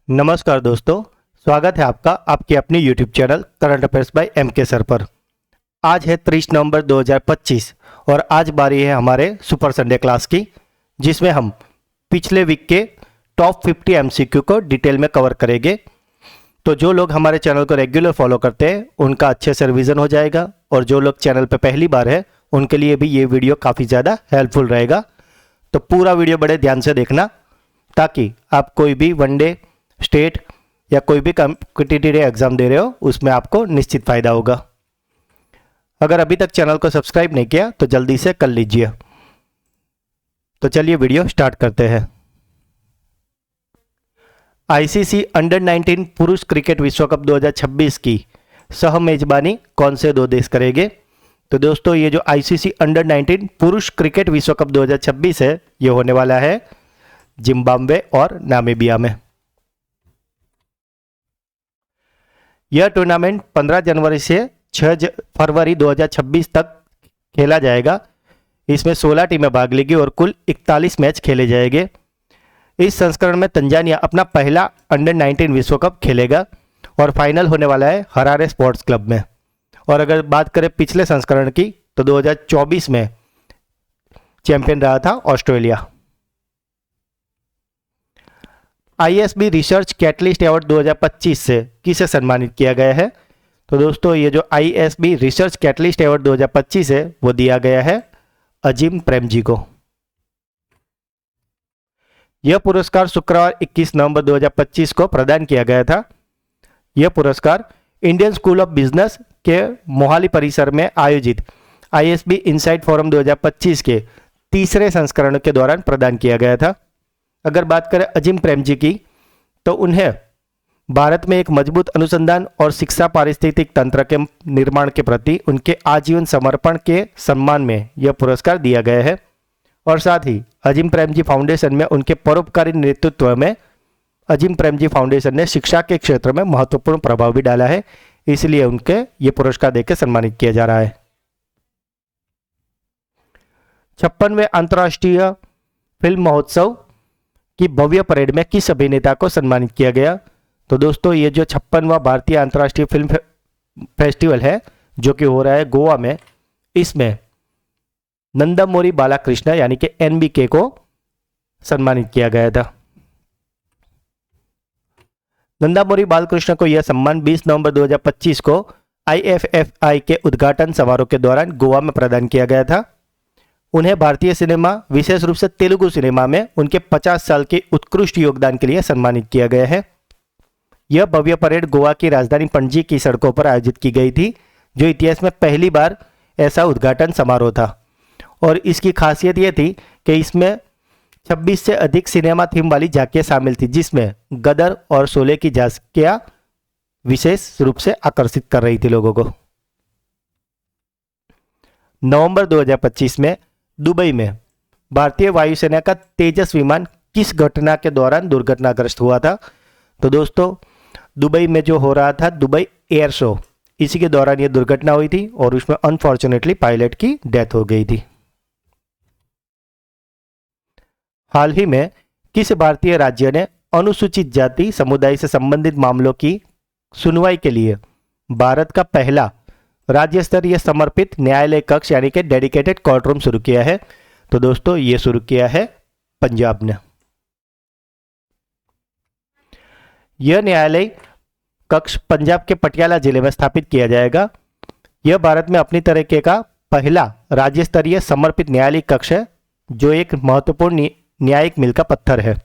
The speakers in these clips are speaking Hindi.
नमस्कार दोस्तों, स्वागत है आपका आपके अपने YouTube channel current affairs by MK sir पर। आज है 30 नवंबर 2025 और आज बारी है हमारे सुपर संडे क्लास की, जिसमें हम पिछले वीक के टॉप 50 MCQ को डिटेल में कवर करेंगे। तो जो लोग हमारे चैनल को रेगुलर फॉलो करते हैं उनका अच्छे से रिवीजन हो जाएगा, और जो लोग चैनल पर पहली बार है उनके लिए भी ये वीडियो काफ़ी ज़्यादा हेल्पफुल रहेगा। तो पूरा वीडियो बड़े ध्यान से देखना, ताकि आप कोई भी वनडे, स्टेट या कोई भी कॉम्पिटिटिव एग्जाम दे रहे हो उसमें आपको निश्चित फायदा होगा। अगर अभी तक चैनल को सब्सक्राइब नहीं किया तो जल्दी से कर लीजिए। तो चलिए वीडियो स्टार्ट करते हैं। आईसीसी अंडर 19 पुरुष क्रिकेट विश्व कप 2026 की सह मेजबानी कौन से दो देश करेंगे? तो दोस्तों, ये जो आईसीसी अंडर 19 पुरुष क्रिकेट विश्व कप 2026 है, ये होने वाला है जिम्बाब्वे और नामीबिया में। यह टूर्नामेंट 15 जनवरी से 6 फरवरी 2026 तक खेला जाएगा। इसमें 16 टीमें भाग लेंगी और कुल 41 मैच खेले जाएंगे। इस संस्करण में तंजानिया अपना पहला अंडर 19 विश्व कप खेलेगा और फाइनल होने वाला है हरारे स्पोर्ट्स क्लब में। और अगर बात करें पिछले संस्करण की, तो 2024 में चैंपियन रहा था Australia. ISB research catalyst award 2025 से किसे सम्मानित किया गया है? तो दोस्तों, ये जो ISB रिसर्च कैटलिस्ट अवार्ड 2025 है वो दिया गया है अजीम प्रेमजी को। यह पुरस्कार शुक्रवार 21 नवंबर 2025 को प्रदान किया गया था। यह पुरस्कार इंडियन स्कूल ऑफ बिजनेस के मोहाली परिसर में आयोजित ISB इनसाइट फोरम 2025 के तीसरे संस्करण के दौरान प्रदान किया गया था। अगर बात करें अजीम प्रेमजी की, तो उन्हें भारत में एक मजबूत अनुसंधान और शिक्षा पारिस्थितिक तंत्र के निर्माण के प्रति उनके आजीवन समर्पण के सम्मान में यह पुरस्कार दिया गया है। और साथ ही अजीम प्रेमजी फाउंडेशन में उनके परोपकारी नेतृत्व में अजीम प्रेमजी फाउंडेशन ने शिक्षा के क्षेत्र में महत्वपूर्ण प्रभाव भी डाला है, इसलिए उनके ये पुरस्कार देकर सम्मानित किया जा रहा है। 56वें अंतर्राष्ट्रीय फिल्म महोत्सव की भव्य परेड में किस अभिनेता को सम्मानित किया गया? तो दोस्तों, ये जो 56वां भारतीय अंतर्राष्ट्रीय फिल्म फेस्टिवल है जो कि हो रहा है गोवा में, इसमें नंदामोरी बालाकृष्ण यानी कि NBK को सम्मानित किया गया था। नंदामोरी बालकृष्ण को यह सम्मान 20 नवंबर 2025 को IFFI के उद्घाटन समारोह के दौरान गोवा में प्रदान किया गया था। उन्हें भारतीय सिनेमा, विशेष रूप से तेलुगु सिनेमा में उनके 50 साल के उत्कृष्ट योगदान के लिए सम्मानित किया गया है। यह भव्य परेड गोवा की राजधानी पणजी की सड़कों पर आयोजित की गई थी, जो इतिहास में पहली बार ऐसा उद्घाटन समारोह था। और इसकी खासियत यह थी कि इसमें 26 से अधिक सिनेमा थीम वाली झांकियां शामिल थी, जिसमें गदर और शोले की झांकियां विशेष रूप से आकर्षित कर रही थी लोगों को। नवंबर 2025 में दुबई में भारतीय वायुसेना का तेजस विमान किस घटना के दौरान दुर्घटनाग्रस्त हुआ था? तो दोस्तों, दुबई में जो हो रहा था दुबई एयर शो, इसी के दौरान यह दुर्घटना हुई थी और उसमें अनफॉर्चुनेटली पायलट की डेथ हो गई थी। हाल ही में किस भारतीय राज्य ने अनुसूचित जाति समुदाय से संबंधित मामलों की सुनवाई के लिए भारत का पहला राज्य स्तरीय समर्पित न्यायालय कक्ष यानी कि डेडिकेटेड कोर्ट रूम शुरू किया है? तो दोस्तों, ये शुरू किया है पंजाब ने। यह न्यायालय कक्ष पंजाब के पटियाला जिले में स्थापित किया जाएगा। यह भारत में अपनी तरीके का पहला राज्य स्तरीय समर्पित न्यायालय कक्ष है, जो एक महत्वपूर्ण न्यायिक मील का पत्थर है।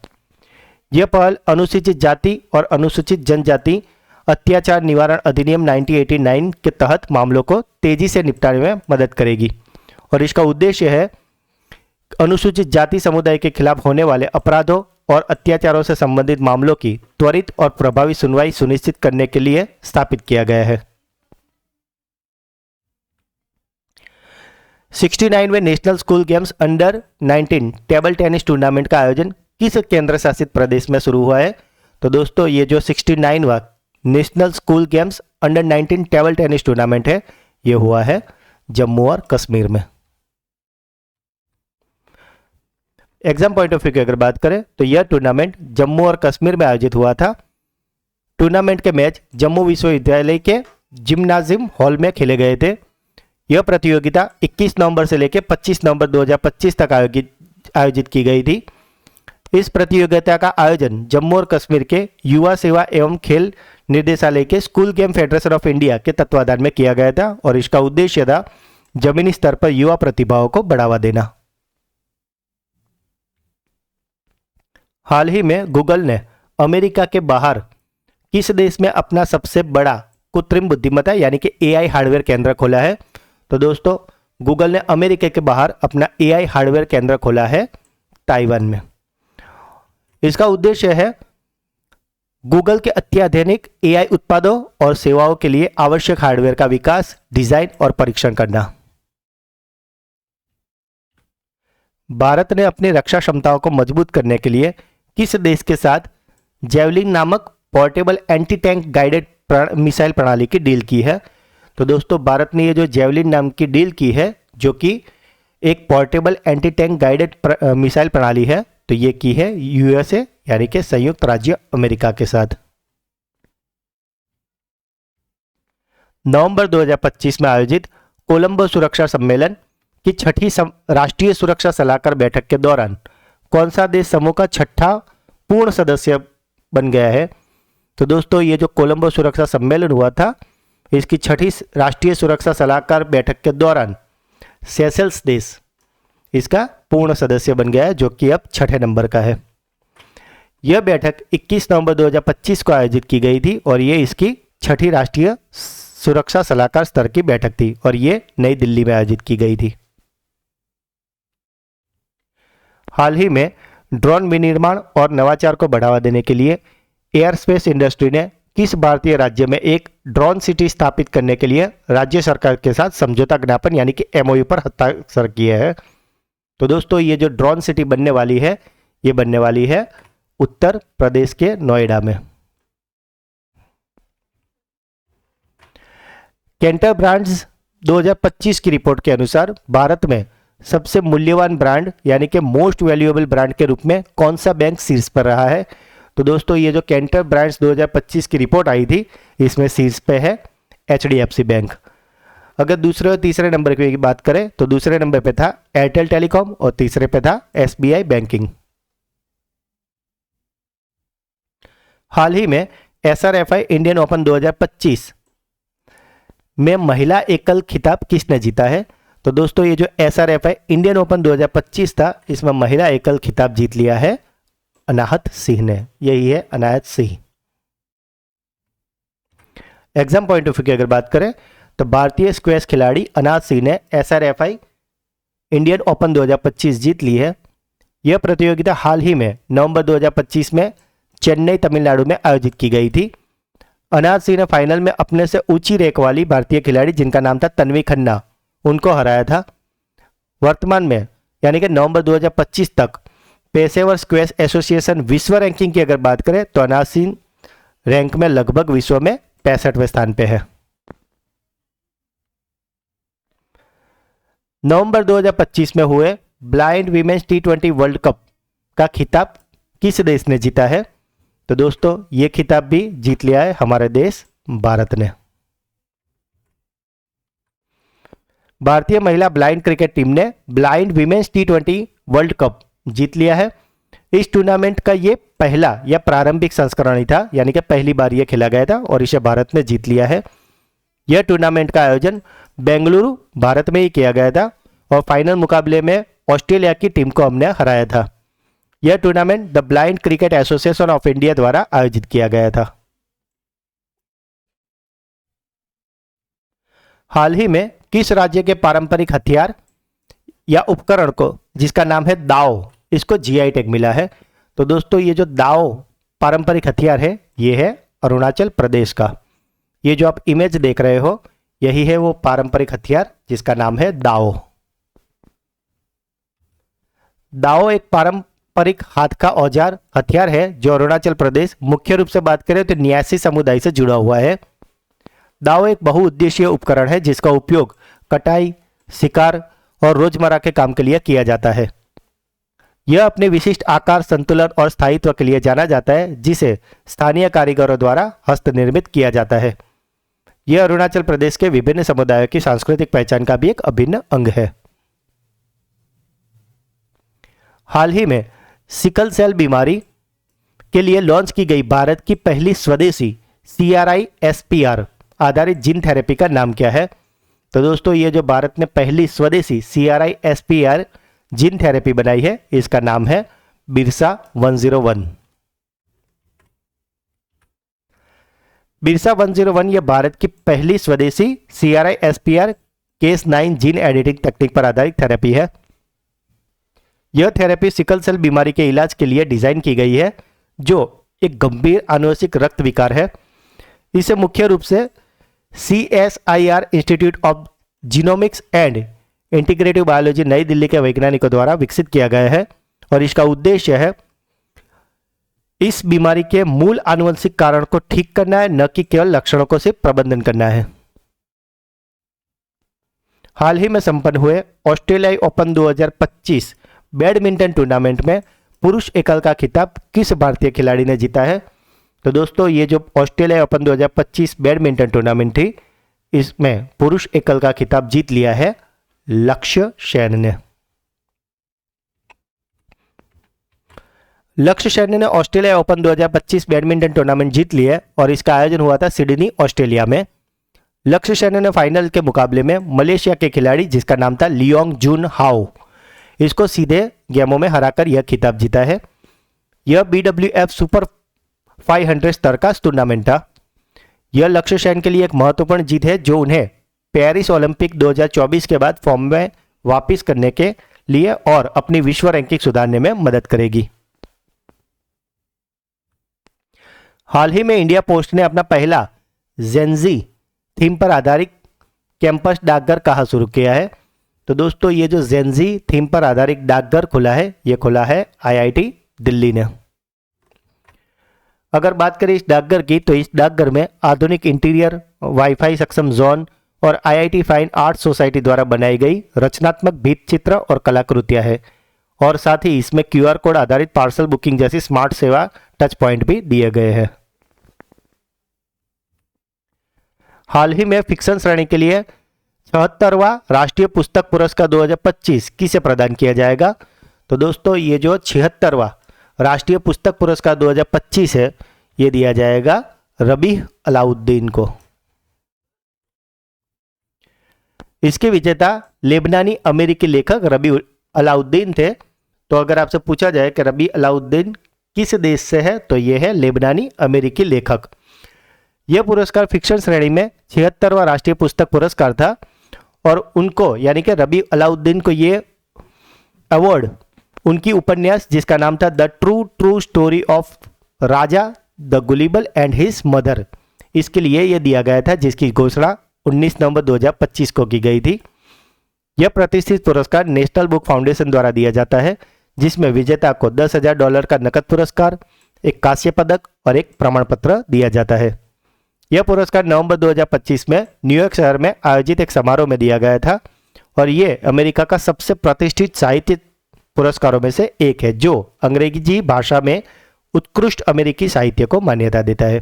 यह पहल अनुसूचित जाति और अनुसूचित जनजाति अत्याचार निवारण अधिनियम 1989 के तहत मामलों को तेजी से निपटाने में मदद करेगी। और इसका उद्देश्य है अनुसूचित जाति समुदाय के खिलाफ होने वाले अपराधों और अत्याचारों से संबंधित मामलों की त्वरित और प्रभावी सुनवाई सुनिश्चित करने के लिए स्थापित किया गया है। 69वें national school games under 19 table tennis tournament का आयोजन किस केंद्र शासित प्रदेश में शुरू हुआ है? तो दोस्तों, ये जो 69वां national school games under 19 table tennis tournament है, ये हुआ है जम्मू और कश्मीर में। एग्जाम पॉइंट ऑफ व्यू की अगर बात करें तो यह टूर्नामेंट जम्मू और कश्मीर में आयोजित हुआ था टूर्नामेंट के मैच जम्मू विश्वविद्यालय के जिम्नाजियम हॉल में खेले गए थे। यह प्रतियोगिता 21 नवंबर से लेकर 25 नवंबर 2025 तक आयोजित की गई थी। इस प्रतियोगिता का आयोजन जम्मू और कश्मीर के युवा सेवा एवं खेल निर्देशालय के school game federation of India के तत्वाधान में किया गया था और इसका उद्देश्य था जमीनी स्तर पर युवा प्रतिभाओं को बढ़ावा देना। हाल ही में गूगल ने अमेरिका के बाहर किस देश में अपना सबसे बड़ा कृत्रिम बुद्धिमत्ता यानी कि एआई हार्डवेयर केंद्र खोला है? तो दोस्तों गूगल ने अमेरिका के बाहर अपना एआई हार्डवेयर केंद्र खोला है ताइवान में। इसका उद्देश्य है गूगल के अत्याधुनिक एआई उत्पादों और सेवाओं के लिए आवश्यक हार्डवेयर का विकास, डिजाइन और परीक्षण करना। भारत ने अपनी रक्षा क्षमताओं को मजबूत करने के लिए किस देश के साथ जेवलिन नामक portable anti tank guided missile प्रणाली की डील की है? तो दोस्तों भारत ने ये जो जेवलिन नाम की डील की है, जो कि एक portable anti tank guided missile प्रणाली है, तो ये की है यूएसए यानी कि संयुक्त राज्य अमेरिका के साथ। नवंबर 2025 में आयोजित कोलंबो सुरक्षा सम्मेलन की छठी राष्ट्रीय सुरक्षा सलाहकार बैठक के दौरान कौन सा देश समूह का छठा पूर्ण सदस्य बन गया है? तो दोस्तों ये जो कोलंबो सुरक्षा सम्मेलन हुआ था, इसकी छठी राष्ट्रीय सुरक्षा सलाहकार बैठक के दौरान सेशल्स देश इसका पूर्ण सदस्य बन गया है, जो कि अब छठे नंबर का है। यह बैठक 21 नवंबर 2025 को आयोजित की गई थी और ये इसकी छठी राष्ट्रीय सुरक्षा सलाहकार स्तर की बैठक थी और ये नई दिल्ली में आयोजित की गई थी। हाल ही में ड्रोन विनिर्माण और नवाचार को बढ़ावा देने के लिए एयरस्पेस इंडस्ट्री ने किस भारतीय राज्य में एक ड्रोन सिटी स्थापित करने के लिए राज्य सरकार के साथ समझौता ज्ञापन यानी कि एमओयू पर हस्ताक्षर किए हैं? तो दोस्तों ये जो ड्रोन सिटी बनने वाली है, ये बनने वाली है उत्तर प्रदेश के नोएडा में। कैंटर ब्रांड्स 2025 की रिपोर्ट के अनुसार भारत में सबसे मूल्यवान ब्रांड यानी कि मोस्ट वैल्यूएबल ब्रांड के रूप में कौन सा बैंक शीर्ष पर रहा है? तो दोस्तों ये जो कैंटर ब्रांड्स 2025 की रिपोर्ट आई थी, इसमें शीर्ष पे है एचडीएफसी बैंक। अगर दूसरे और तीसरे नंबर की बात करें तो दूसरे नंबर पे था एयरटेल टेलीकॉम और तीसरे पे था एसबीआई बैंकिंग। हाल ही में एसआरएफआई इंडियन ओपन 2025 में महिला एकल खिताब किसने जीता है? तो दोस्तों ये जो एसआरएफआई इंडियन ओपन 2025 था, इसमें महिला एकल खिताब जीत लिया है अनाहत सिंह ने। यही है Anahat Singh. Exam point of view की अगर बात करें तो भारतीय स्क्वैश खिलाड़ी अनाहत सिंह ने एसआरएफआई इंडियन ओपन 2025 जीत ली है। यह प्रतियोगिता हाल ही में नवंबर 2025 में चेन्नई तमिलनाडु में आयोजित की गई थी। अनाहत सिंह ने फाइनल में अपने से ऊंची रैंक वाली भारतीय खिलाड़ी जिनका नाम था तन्वी खन्ना, उनको हराया था। वर्तमान में यानी कि नवंबर 2025 तक पेशेवर स्क्वैश एसोसिएशन विश्व रैंकिंग की अगर बात करें तो अनाहत सिंह रैंक में लगभग विश्व में 65वें स्थान पे है। नवंबर 2025 में हुए blind women's T20 world cup का खिताब किस देश ने जीता है? तो दोस्तों ये खिताब भी जीत लिया है हमारे देश भारत ने। भारतीय महिला ब्लाइंड क्रिकेट टीम ने blind women's T20 world cup जीत लिया है। इस टूर्नामेंट का ये पहला या प्रारंभिक संस्करण ही था, यानी कि पहली बार ये खेला गया था और इसे भारत ने जीत लिया है। यह टूर्नामेंट का आयोजन बेंगलुरु भारत में ही किया गया था और फाइनल मुकाबले में ऑस्ट्रेलिया की टीम को हमने हराया था। यह tournament the blind cricket association of India द्वारा आयोजित किया गया था। हाल ही में किस राज्य के पारंपरिक हथियार या उपकरण को जिसका नाम है दाओ, इसको जीआई टैग मिला है? तो दोस्तों ये जो दाओ पारंपरिक हथियार है, ये है अरुणाचल प्रदेश का। ये जो आप इमेज देख रहे हो, यही है वो पारंपरिक हथियार जिसका नाम है दाओ। दाओ एक पारंपरिक हाथ का औजार हथियार है जो अरुणाचल प्रदेश, मुख्य रूप से बात करें तो न्यासी समुदाय से जुड़ा हुआ है। दाओ एक बहुउद्देशीय उपकरण है जिसका उपयोग कटाई, शिकार और रोजमर्रा के काम के लिए किया जाता है। यह अपने विशिष्ट आकार, संतुलन और स्थायित्व के लिए जाना जाता है, जिसे स्थानीय कारीगरों द्वारा हस्तनिर्मित किया जाता है। यह अरुणाचल प्रदेश के विभिन्न समुदायों की सांस्कृतिक पहचान का भी एक अभिन्न अंग है। हाल ही में सिकल सेल बीमारी के लिए लॉन्च की गई भारत की पहली स्वदेशी CRISPR आधारित जीन थेरेपी का नाम क्या है? तो दोस्तों, ये जो भारत ने पहली स्वदेशी CRISPR जीन थेरेपी बनाई है, इसका नाम है बिरसा 101। बिरसा 101 यह भारत की पहली स्वदेशी CRISPR Cas9 जीन एडिटिंग तकनीक पर आधारित थेरेपी है। यह थेरेपी सिकल सेल बीमारी के इलाज के लिए डिजाइन की गई है, जो एक गंभीर आनुवंशिक रक्त विकार है। इसे मुख्य रूप से CSIR institute of genomics and integrative biology नई दिल्ली के वैज्ञानिकों द्वारा विकसित किया गया है और इसका उद्देश्य है इस बीमारी के मूल आनुवंशिक कारण को ठीक करना है, न कि केवल लक्षणों को सिर्फ प्रबंधन करना है। हाल ही में संपन्न हुए ऑस्ट्रेलियाई ओपन 2025 बैडमिंटन टूर्नामेंट में पुरुष एकल का खिताब किस भारतीय खिलाड़ी ने जीता है? तो दोस्तों, ये जो ऑस्ट्रेलिया ओपन 2025 बैडमिंटन टूर्नामेंट थी, इसमें पुरुष एकल का खिताब जीत लिया है लक्ष्य सेन ने। लक्ष्य सेन ने ऑस्ट्रेलिया ओपन 2025 बैडमिंटन टूर्नामेंट जीत लिया और इसका आयोजन हुआ था सिडनी, ऑस्ट्रेलिया में। लक्ष्य सेन ने फाइनल के मुकाबले में मलेशिया के खिलाड़ी जिसका नाम था लियोंग जुन हाओ, इसको सीधे गेमों में हराकर यह खिताब जीता है। यह BWF सुपर 500 स्तर का टूर्नामेंट था। यह लक्ष्य सेन के लिए एक महत्वपूर्ण जीत है, जो उन्हें पेरिस ओलंपिक 2024 के बाद फॉर्म में वापस करने के लिए और अपनी विश्व रैंकिंग सुधारने में मदद करेगी। हाल ही में इंडिया पोस्ट ने अपना पहला जेनजी थीम पर आधारित कैंपस डाकघर कहाँ शुरू किया है? तो दोस्तों, ये जो जेनजी थीम पर आधारित डाकघर खुला है, ये खुला है IIT दिल्ली ने। अगर बात करें इस डाकघर की, तो इस डाकघर में आधुनिक इंटीरियर, वाईफाई सक्षम जोन और IIT फाइन आर्ट सोसाइटी द्वारा बनाई गई रचनात्मक भित्ति चित्र और कलाकृतियां है और साथ ही इसमें QR कोड आधारित पार्सल बुकिंग जैसी स्मार्ट सेवा टच पॉइंट भी दिए गए हैं। हाल ही में फिक्शन श्रेणी के लिए 76वां राष्ट्रीय पुस्तक पुरस्कार 2025 किसे प्रदान किया जाएगा? तो दोस्तों, ये जो 76वां राष्ट्रीय पुस्तक पुरस्कार 2025 है, ये दिया जाएगा रबीह अलाउद्दीन को। इसके विजेता लेबनानी अमेरिकी लेखक रबीह अलाउद्दीन थे। तो अगर आपसे पूछा जाए कि रबीह अलाउद्दीन किस देश से है, तो ये है लेबनानी अमेरिकी लेखक। यह पुरस्कार फिक्शन श्रेणी में 76वां राष्ट्रीय पुस्तक पुरस्कार था और उनको यानी कि रबीह अलाउद्दीन को ये अवार्ड उनकी उपन्यास जिसका नाम था the true story of Raja the गुलिबल and his mother, इसके लिए यह दिया गया था, जिसकी घोषणा 19 नवंबर 2025 को की गई थी। यह प्रतिष्ठित पुरस्कार नेशनल बुक फाउंडेशन द्वारा दिया जाता है, जिसमें विजेता को $10,000 का नकद पुरस्कार, एक कांस्य पदक और एक प्रमाण पत्र दिया जाता है। यह पुरस्कार नवंबर 2025 में न्यूयॉर्क शहर में आयोजित एक समारोह में दिया गया था और ये अमेरिका का सबसे प्रतिष्ठित साहित्य पुरस्कारों में से एक है, जो अंग्रेजी भाषा में उत्कृष्ट अमेरिकी साहित्य को मान्यता देता है।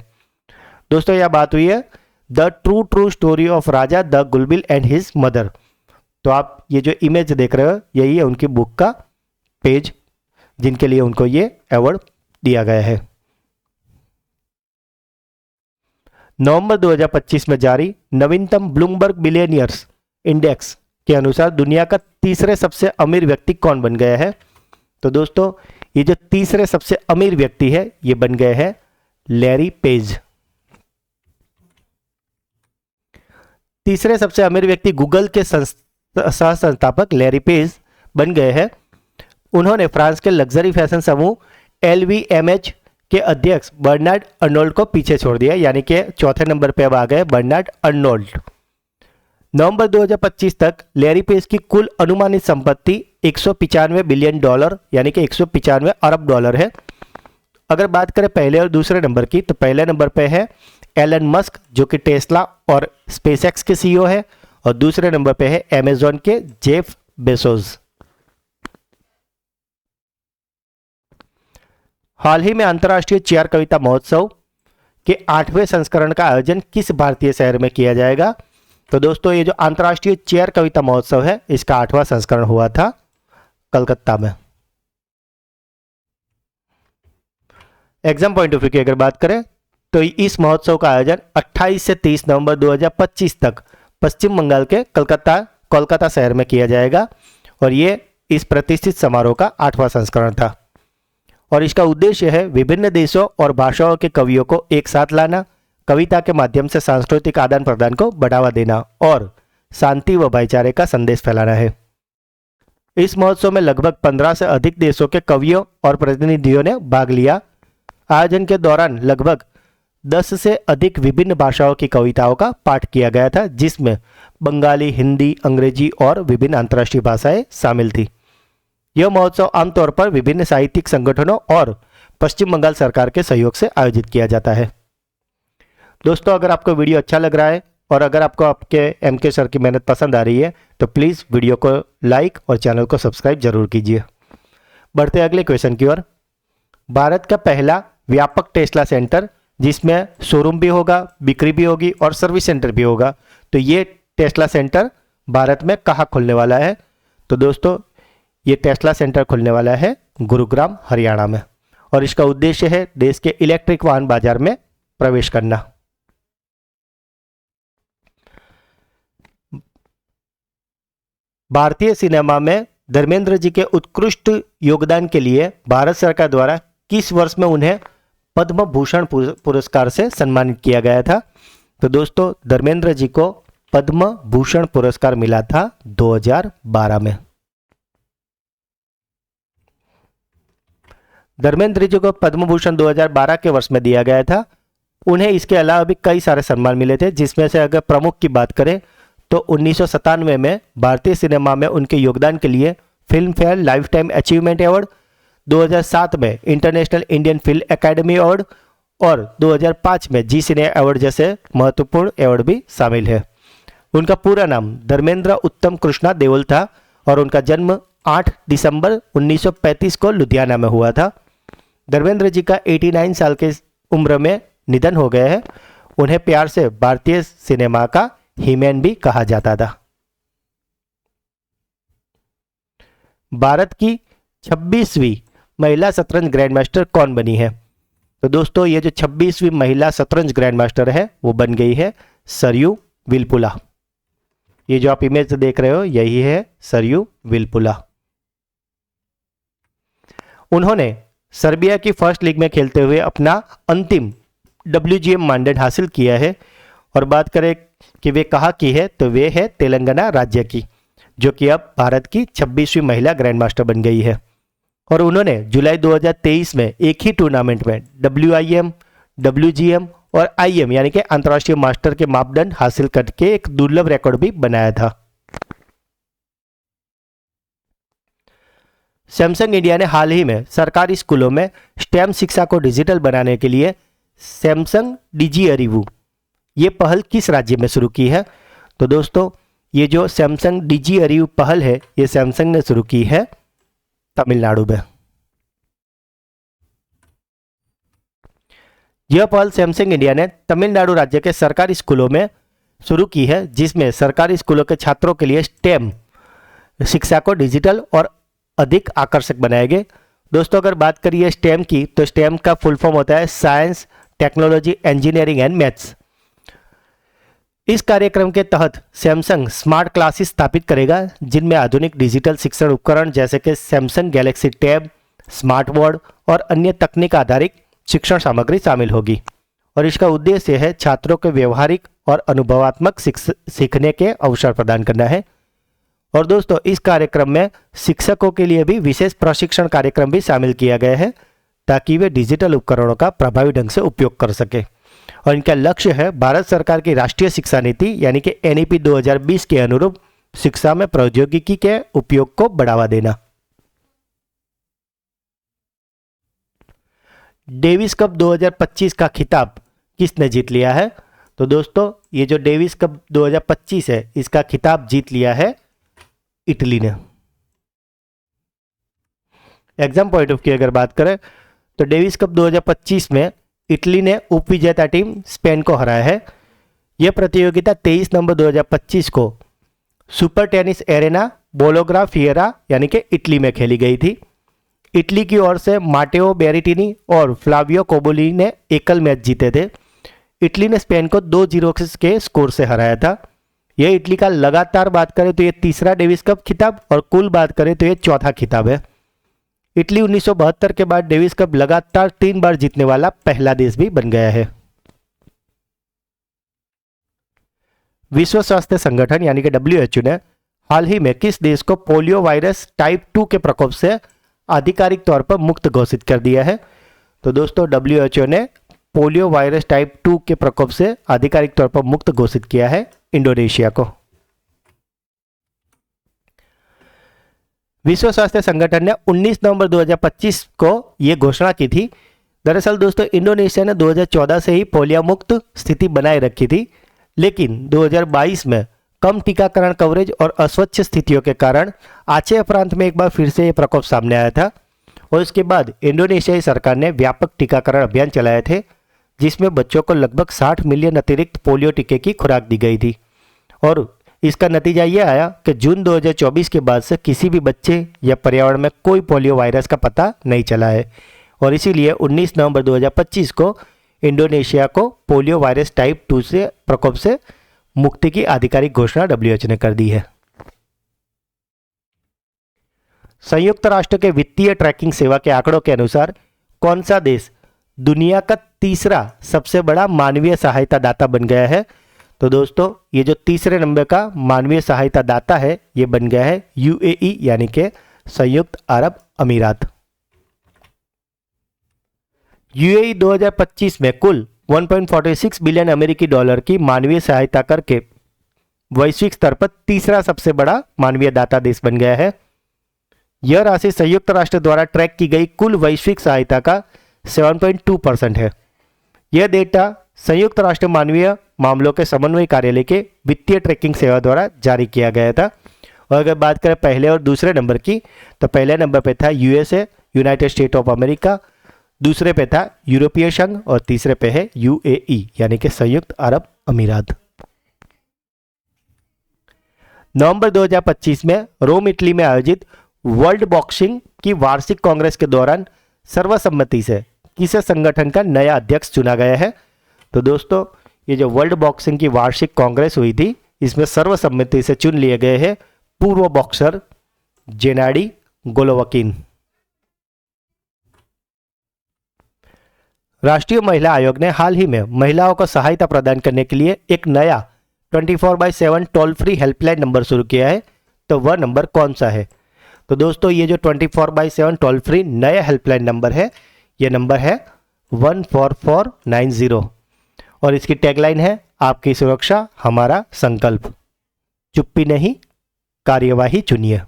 दोस्तों, यह बात हुई है the true story of Raja the gullible and his mother. तो आप ये जो इमेज देख रहे हो, यही है उनकी बुक का पेज जिनके लिए उनको ये अवार्ड दिया गया है। नवंबर 2025 में जारी नवीनतम ब्लूमबर्ग बिलियनियर्स इंडेक्स के अनुसार दुनिया का तीसरे सबसे अमीर व्यक्ति कौन बन गया है? तो दोस्तों, ये जो तीसरे सबसे अमीर व्यक्ति है, ये बन गए हैं लैरी पेज। तीसरे सबसे अमीर व्यक्ति गूगल के सह संस्थापक लैरी पेज बन गए हैं। उन्होंने फ्रांस के लग्जरी फैशन समूह LVMH के अध्यक्ष बर्नार्ड अर्नोल्ड को पीछे छोड़ दिया, यानी कि चौथे नंबर पे अब आ गए बर्नार्ड अर्नोल्ड। नवंबर 2025 तक लैरी पेज की कुल अनुमानित संपत्ति $195 बिलियन यानी कि $195 अरब है। अगर बात करें पहले और दूसरे नंबर की, तो पहले नंबर पे है एलन मस्क जो कि टेस्ला और स्पेसएक्स के CEO है और दूसरे नंबर पे है अमेजॉन के जेफ बेजोस। हाल ही में अंतर्राष्ट्रीय चेयर कविता महोत्सव के 8वें संस्करण का आयोजन किस भारतीय शहर में किया जाएगा? तो दोस्तों ये जो अंतर्राष्ट्रीय चेयर कविता महोत्सव है इसका 8वां संस्करण हुआ था कलकत्ता में। एग्जाम पॉइंट ऑफ व्यू की अगर बात करें तो इस महोत्सव का आयोजन 28 से 30 नवंबर 2025 तक पश्चिम बंगाल के कोलकाता शहर में किया जाएगा और ये इस प्रतिष्ठित समारोह का 8वां संस्करण था और इसका उद्देश्य है विभिन्न देशों और भाषाओं के कवियों को एक साथ लाना, कविता के माध्यम से सांस्कृतिक आदान प्रदान को बढ़ावा देना और शांति व भाईचारे का संदेश फैलाना है। इस महोत्सव में लगभग 15 से अधिक देशों के कवियों और प्रतिनिधियों ने भाग लिया। आयोजन के दौरान लगभग 10 से अधिक विभिन्न भाषाओं की कविताओं का पाठ किया गया था, जिसमें बंगाली, हिंदी, अंग्रेजी और विभिन्न अंतर्राष्ट्रीय भाषाएं शामिल थी। यह महोत्सव आमतौर पर विभिन्न साहित्यिक संगठनों और पश्चिम बंगाल सरकार के सहयोग से आयोजित किया जाता है। दोस्तों अगर आपको वीडियो अच्छा लग रहा है और अगर आपको आपके एमके सर की मेहनत पसंद आ रही है तो प्लीज़ वीडियो को लाइक और चैनल को सब्सक्राइब जरूर कीजिए। बढ़ते अगले क्वेश्चन की ओर। भारत का पहला व्यापक टेस्ला सेंटर जिसमें शोरूम भी होगा, बिक्री भी होगी और सर्विस सेंटर भी होगा, तो ये टेस्ला सेंटर भारत में कहाँ खुलने वाला है? तो दोस्तों ये टेस्ला सेंटर खुलने वाला है गुरुग्राम हरियाणा में और इसका उद्देश्य है देश के इलेक्ट्रिक वाहन बाजार में प्रवेश करना। भारतीय सिनेमा में धर्मेंद्र जी के उत्कृष्ट योगदान के लिए भारत सरकार द्वारा किस वर्ष में उन्हें पद्म भूषण पुरस्कार से सम्मानित किया गया था? तो दोस्तों धर्मेंद्र जी को पद्म भूषण पुरस्कार मिला था 2012 में। धर्मेंद्र जी को पद्म भूषण 2012 के वर्ष में दिया गया था। उन्हें इसके अलावा भी कई सारे सम्मान मिले थे, जिसमें से अगर प्रमुख की बात करें तो 1997 में भारतीय सिनेमा में उनके योगदान के लिए film fair life time achievement award, 2007 में international Indian film academy award और 2005 में जी सिने अवार्ड जैसे महत्वपूर्ण अवार्ड भी शामिल है। उनका पूरा नाम धर्मेंद्र उत्तम कृष्णा देओल था और उनका जन्म 8 दिसंबर 1935 को लुधियाना में हुआ था। धर्मेंद्र जी का 89 साल के उम्र में निधन हो गया है। उन्हें प्यार से भारतीय सिनेमा का हीमैन भी कहा जाता था। भारत की 26वीं महिला शतरंज ग्रैंडमास्टर कौन बनी है? तो दोस्तों ये जो 26वीं महिला शतरंज ग्रैंडमास्टर है वो बन गई है सरयू विलपुला। ये जो आप इमेज देख रहे हो यही है सरयू विलपुला। उन्होंने सर्बिया की फर्स्ट लीग में खेलते हुए अपना अंतिम WGM मानदंड हासिल किया है और बात करें कि वे कहाँ की है तो वे है तेलंगाना राज्य की, जो कि अब भारत की 26वीं महिला ग्रैंड मास्टर बन गई है। और उन्होंने जुलाई 2023 में एक ही टूर्नामेंट में WIM, WGM और IM यानी कि अंतर्राष्ट्रीय मास्टर के मापदंड हासिल करके एक दुर्लभ रिकॉर्ड भी बनाया था। सैमसंग इंडिया ने हाल ही में सरकारी स्कूलों में स्टेम शिक्षा को डिजिटल बनाने के लिए सैमसंग डिजी अरिवू ये पहल किस राज्य में शुरू की है? तो दोस्तों ये जो सैमसंग डिजी अरिवू पहल है ये सैमसंग ने शुरू की है तमिलनाडु में। यह पहल सैमसंग इंडिया ने तमिलनाडु राज्य के सरकारी स्कूलों में शुरू की है, जिसमें सरकारी स्कूलों के छात्रों के लिए स्टेम शिक्षा को डिजिटल और अधिक आकर्षक बनाएंगे। दोस्तों अगर बात करिए स्टेम की तो स्टेम का फुल फॉर्म होता है science, technology, engineering and maths. इस कार्यक्रम के तहत सैमसंग स्मार्ट क्लासेस स्थापित करेगा जिनमें आधुनिक डिजिटल शिक्षण उपकरण जैसे कि Samsung Galaxy tab, smart board और अन्य तकनीक आधारित शिक्षण सामग्री शामिल होगी और इसका उद्देश्य है छात्रों को व्यवहारिक और अनुभवात्मक सीखने के अवसर प्रदान करना है। और दोस्तों इस कार्यक्रम में शिक्षकों के लिए भी विशेष प्रशिक्षण कार्यक्रम भी शामिल किया गया है ताकि वे डिजिटल उपकरणों का प्रभावी ढंग से उपयोग कर सके। और इनका लक्ष्य है भारत सरकार की राष्ट्रीय शिक्षा नीति यानी कि NEP 2020 के अनुरूप शिक्षा में प्रौद्योगिकी के उपयोग को बढ़ावा देना। डेविस कप 2025 का खिताब किसने जीत लिया है? तो दोस्तों ये जो डेविस कप 2025 है इसका खिताब जीत लिया है इटली ने। एग्जाम पॉइंट ऑफ की अगर बात करें तो डेविस कप 2025 में इटली ने उप विजेता टीम स्पेन को हराया है। यह प्रतियोगिता 23 नवंबर 2025 को सुपर टेनिस एरेना बोलोग्रा फिएरा यानी कि इटली में खेली गई थी। इटली की ओर से माटेओ बेरिटिनी और फ्लावियो कोबोली ने एकल मैच जीते थे। इटली ने स्पेन को 2-0 के स्कोर से हराया था। यह इटली का लगातार बात करें तो यह तीसरा डेविस कप खिताब और कुल बात करें तो यह चौथा खिताब है। इटली 1972 के बाद डेविस कप लगातार 3 बार जीतने वाला पहला देश भी बन गया है। विश्व स्वास्थ्य संगठन यानी कि WHO ने हाल ही में किस देश को पोलियो वायरस टाइप 2 के प्रकोप से आधिकारिक तौर पर मुक्त घोषित कर दिया है? तो दोस्तों WHO ने पोलियो वायरस टाइप 2 के प्रकोप से आधिकारिक तौर पर मुक्त घोषित किया है इंडोनेशिया को। विश्व स्वास्थ्य संगठन ने 19 नवंबर 2025 को यह घोषणा की थी। दरअसल दोस्तों इंडोनेशिया ने 2014 से ही पोलियो मुक्त स्थिति बनाए रखी थी, लेकिन 2022 में कम टीकाकरण कवरेज और अस्वच्छ स्थितियों के कारण आचे प्रांत में एक बार फिर से ये प्रकोप सामने आया था और इसके बाद इंडोनेशियाई सरकार ने व्यापक टीकाकरण अभियान चलाए थे, जिसमें बच्चों को लगभग 60 मिलियन अतिरिक्त पोलियो टीके की खुराक दी गई थी। और इसका नतीजा ये आया कि जून 2024 के बाद से किसी भी बच्चे या पर्यावरण में कोई पोलियो वायरस का पता नहीं चला है और इसीलिए 19 नवंबर 2025 को इंडोनेशिया को पोलियो वायरस टाइप 2 से प्रकोप से मुक्ति की आधिकारिक घोषणा WHO ने कर दी है। संयुक्त राष्ट्र के वित्तीय ट्रैकिंग सेवा के आंकड़ों के अनुसार कौन सा देश दुनिया का तीसरा सबसे बड़ा मानवीय सहायता दाता बन गया है? तो दोस्तों ये जो तीसरे नंबर का मानवीय सहायता दाता है ये बन गया है UAE यानी कि संयुक्त अरब अमीरात। UAE 2025 में कुल 1.46 बिलियन अमेरिकी डॉलर की मानवीय सहायता करके वैश्विक स्तर पर तीसरा सबसे बड़ा मानवीय दाता देश बन गया है। यह राशि संयुक्त राष्ट्र द्वारा ट्रैक की गई कुल वैश्विक सहायता का 7.2% है। यह डेटा संयुक्त राष्ट्र मानवीय मामलों के समन्वय कार्यालय के वित्तीय ट्रैकिंग सेवा द्वारा जारी किया गया था। और अगर बात करें पहले और दूसरे नंबर की, तो पहले नंबर पे था USA United state of America, दूसरे पे था यूरोपीय संघ और तीसरे पे है UAE यानी कि संयुक्त अरब अमीरात। नवंबर 2025 में रोम इटली में आयोजित वर्ल्ड बॉक्सिंग की वार्षिक कांग्रेस के दौरान सर्वसम्मति से किस संगठन का नया अध्यक्ष चुना गया है? तो दोस्तों ये जो वर्ल्ड बॉक्सिंग की वार्षिक कांग्रेस हुई थी इसमें सर्वसम्मति से चुन लिए गए हैं पूर्व बॉक्सर जेनाडी गोलोवकिन। राष्ट्रीय महिला आयोग ने हाल ही में महिलाओं को सहायता प्रदान करने के लिए एक नया 24/7 टोल फ्री हेल्पलाइन नंबर शुरू किया है। तो वह नंबर कौन सा है? तो दोस्तों ये जो 24/7 टोल फ्री नया हेल्पलाइन नंबर है ये नंबर है 14490 और इसकी टैगलाइन है आपकी सुरक्षा हमारा संकल्प, चुप्पी नहीं कार्यवाही चुनिए।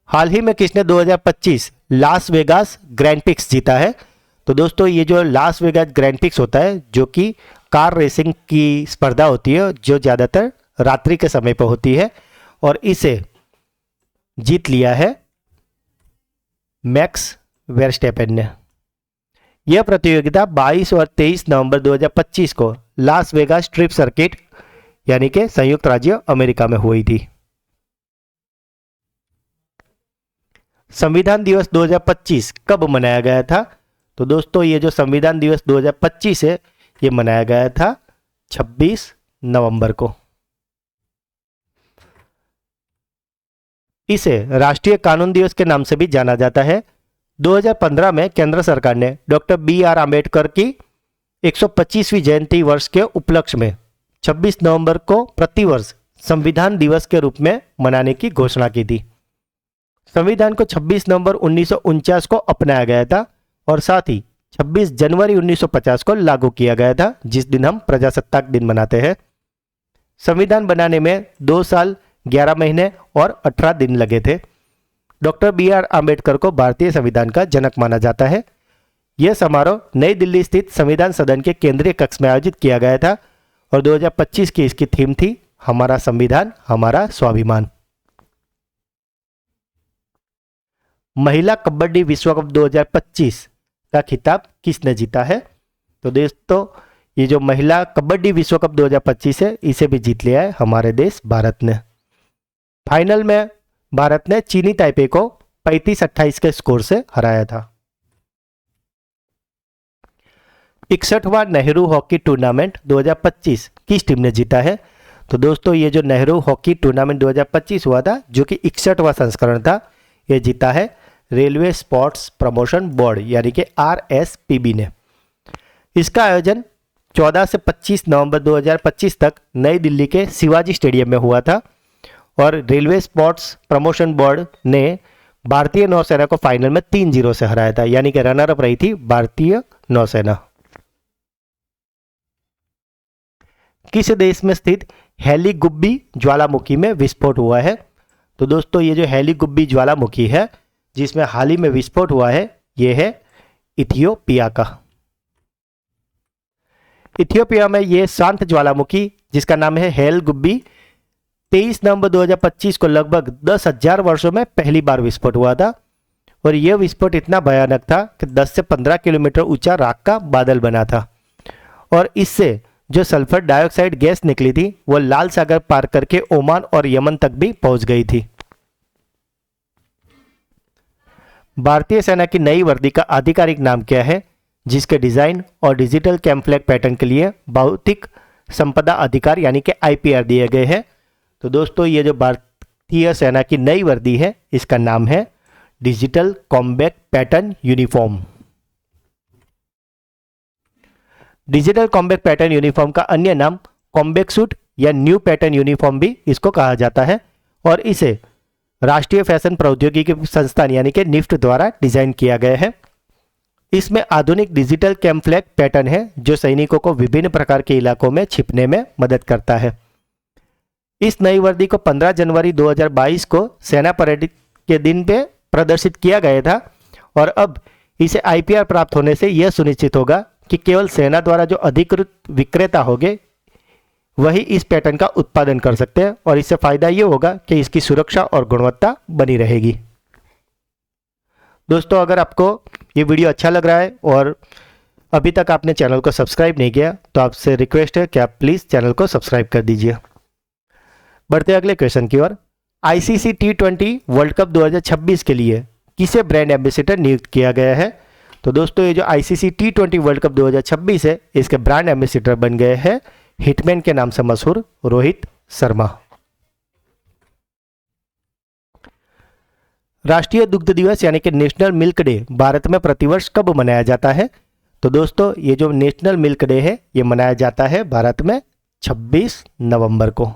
हाल ही में किसने 2025 लास वेगास ग्रैंड पिक्स जीता है? तो दोस्तों ये जो लास वेगास ग्रैंड पिक्स होता है जो कि कार रेसिंग की स्पर्धा होती है जो ज़्यादातर रात्रि के समय पर होती है और इसे जीत लिया है मैक्स वेरस्टेपेन ने। यह प्रतियोगिता 22 और 23 नवंबर 2025 को लास वेगास स्ट्रिप सर्किट यानी कि संयुक्त राज्य अमेरिका में हुई थी। संविधान दिवस 2025 कब मनाया गया था? तो दोस्तों ये जो संविधान दिवस 2025 है ये मनाया गया था 26 नवंबर को। इसे राष्ट्रीय कानून दिवस के नाम से भी जाना जाता है। 2015 में केंद्र सरकार ने डॉक्टर BR आम्बेडकर की 125वीं जयंती वर्ष के उपलक्ष्य में 26 नवंबर को प्रतिवर्ष संविधान दिवस के रूप में मनाने की घोषणा की थी। संविधान को 26 नवंबर 1949 को अपनाया गया था और साथ ही 26 जनवरी 1950 को लागू किया गया था, जिस दिन हम प्रजासत्ताक दिन मनाते हैं। संविधान बनाने में 2 साल 11 महीने और 18 दिन लगे थे। डॉक्टर BR आम्बेडकर को भारतीय संविधान का जनक माना जाता है। यह समारोह नई दिल्ली स्थित संविधान सदन के केंद्रीय कक्ष में आयोजित किया गया था और 2025 की इसकी थीम थी हमारा संविधान हमारा स्वाभिमान। महिला कबड्डी विश्व कप 2025 का खिताब किसने जीता है? तो दोस्तों ये जो महिला कबड्डी विश्व कप 2025 है इसे भी जीत लिया है हमारे देश भारत ने। फाइनल में भारत ने चीनी ताइपे को 35-28 के स्कोर से हराया था। 61वां नेहरू हॉकी टूर्नामेंट 2025 किस टीम ने जीता है? तो दोस्तों ये जो नेहरू हॉकी टूर्नामेंट 2025 हुआ था, जो कि 61वां संस्करण था, ये जीता है रेलवे स्पोर्ट्स प्रमोशन बोर्ड यानी कि RSPB ने। इसका आयोजन 14 से 25 नवंबर 2025 तक नई दिल्ली के शिवाजी स्टेडियम में हुआ था और रेलवे स्पोर्ट्स प्रमोशन बोर्ड ने भारतीय नौसेना को फाइनल में 3-0 से हराया था, यानी कि रनर अप रही थी भारतीय नौसेना। किस देश में स्थित हेलीगुब्बी ज्वालामुखी में विस्फोट हुआ है? तो दोस्तों ये जो हेलीगुब्बी ज्वालामुखी है जिसमें हाल ही में विस्फोट हुआ है, ये है इथियोपिया का। इथियोपिया में ये शांत ज्वालामुखी जिसका नाम है हेलीगुब्बी 23 नवंबर 2025 को लगभग 10,000 वर्षों में पहली बार विस्फोट हुआ था और यह विस्फोट इतना भयानक था कि 10 से 15 किलोमीटर ऊंचा राख का बादल बना था और इससे जो सल्फर डाइऑक्साइड गैस निकली थी वो लाल सागर पार करके ओमान और यमन तक भी पहुंच गई थी। भारतीय सेना की नई वर्दी का आधिकारिक नाम क्या है, जिसके डिजाइन और डिजिटल कैमफ्लैग पैटर्न के लिए भौतिक संपदा अधिकार यानी कि IPR दिए गए हैं? तो दोस्तों ये जो भारतीय सेना की नई वर्दी है इसका नाम है digital combat pattern uniform. Digital combat pattern uniform का अन्य नाम कॉम्बैट सूट या न्यू पैटर्न यूनिफॉर्म भी इसको कहा जाता है और इसे राष्ट्रीय फैशन प्रौद्योगिकी संस्थान यानी कि निफ्ट द्वारा डिजाइन किया गया है। इसमें आधुनिक डिजिटल कैमफ्लैग पैटर्न है जो सैनिकों को विभिन्न प्रकार के इलाकों में छिपने में मदद करता है। इस नई वर्दी को 15 जनवरी 2022 को सेना परेड के दिन पे प्रदर्शित किया गया था और अब इसे IPR प्राप्त होने से यह सुनिश्चित होगा कि केवल सेना द्वारा जो अधिकृत विक्रेता होंगे वही इस पैटर्न का उत्पादन कर सकते हैं और इससे फायदा ये होगा कि इसकी सुरक्षा और गुणवत्ता बनी रहेगी। दोस्तों अगर आपको ये वीडियो अच्छा लग रहा है और अभी तक आपने चैनल को सब्सक्राइब नहीं किया तो आपसे रिक्वेस्ट है कि आप प्लीज़ चैनल को सब्सक्राइब कर दीजिए। बढ़ते अगले क्वेश्चन की ओर। ICC T20 वर्ल्ड कप 2026 के लिए किसे ब्रांड एम्बेसडर नियुक्त किया गया है? तो दोस्तों ये जो ICC T20 वर्ल्ड कप 2026 है इसके ब्रांड एम्बेसडर बन गए हैं हिटमैन के नाम से मशहूर रोहित शर्मा। राष्ट्रीय दुग्ध दिवस यानी कि नेशनल मिल्क डे भारत में प्रतिवर्ष कब मनाया जाता है? तो दोस्तों ये जो नेशनल मिल्क डे है ये मनाया जाता है भारत में 26 नवंबर को।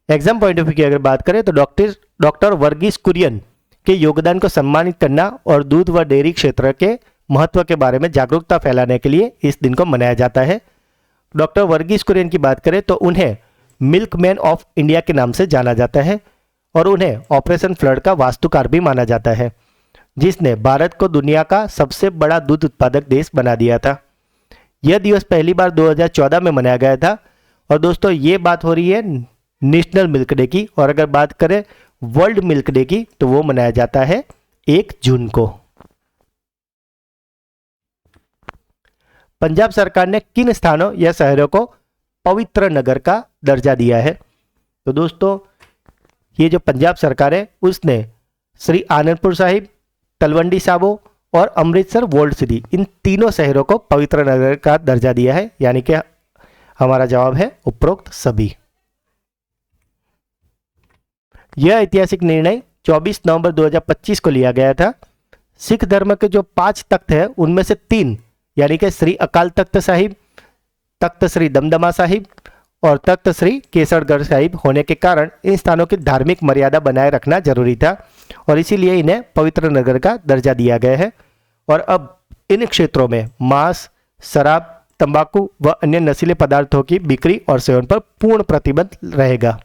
एग्जाम पॉइंट ऑफ व्यू की अगर बात करें तो डॉक्टर वर्गीस कुरियन के योगदान को सम्मानित करना और दूध व डेयरी क्षेत्र के महत्व के बारे में जागरूकता फैलाने के लिए इस दिन को मनाया जाता है। डॉक्टर वर्गीस कुरियन की बात करें तो उन्हें मिल्कमैन ऑफ इंडिया के नाम से जाना जाता है और उन्हें ऑपरेशन फ्लड का वास्तुकार भी माना जाता है, जिसने भारत को दुनिया का सबसे बड़ा दूध उत्पादक देश बना दिया था। यह दिवस पहली बार 2014 में मनाया गया था और दोस्तों ये बात हो रही है नेशनल मिल्क डे की, और अगर बात करें वर्ल्ड मिल्क डे की तो वो मनाया जाता है 1 जून को। पंजाब सरकार ने किन स्थानों या शहरों को पवित्र नगर का दर्जा दिया है? तो दोस्तों ये जो पंजाब सरकार है उसने श्री आनंदपुर साहिब, तलवंडी साबो और अमृतसर वर्ल्ड सिटी इन तीनों शहरों को पवित्र नगर का दर्जा दिया है, यानी कि हमारा जवाब है उपरोक्त सभी। यह ऐतिहासिक निर्णय 24 नवंबर 2025 को लिया गया था। सिख धर्म के जो 5 तख्त हैं उनमें से 3 यानी कि श्री अकाल तख्त साहिब, तख्त श्री दमदमा साहिब और तख्त श्री केसरगढ़ साहिब होने के कारण इन स्थानों की धार्मिक मर्यादा बनाए रखना जरूरी था और इसीलिए इन्हें पवित्र नगर का दर्जा दिया गया है। और अब इन क्षेत्रों में मांस, शराब, तंबाकू व अन्य नशीले पदार्थों की बिक्री और सेवन पर पूर्ण प्रतिबंध रहेगा।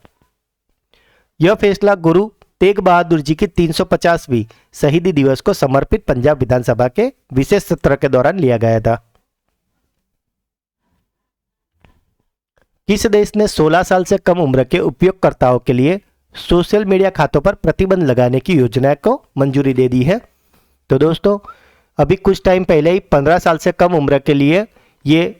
यह फैसला गुरु तेग बहादुर जी की 350वीं शहीदी दिवस को समर्पित पंजाब विधानसभा के विशेष सत्र के दौरान लिया गया था। किस देश ने 16 साल से कम उम्र के उपयोगकर्ताओं के लिए सोशल मीडिया खातों पर प्रतिबंध लगाने की योजना को मंजूरी दे दी है। तो दोस्तों अभी कुछ टाइम पहले ही 15 साल से कम उम्र के लिए ये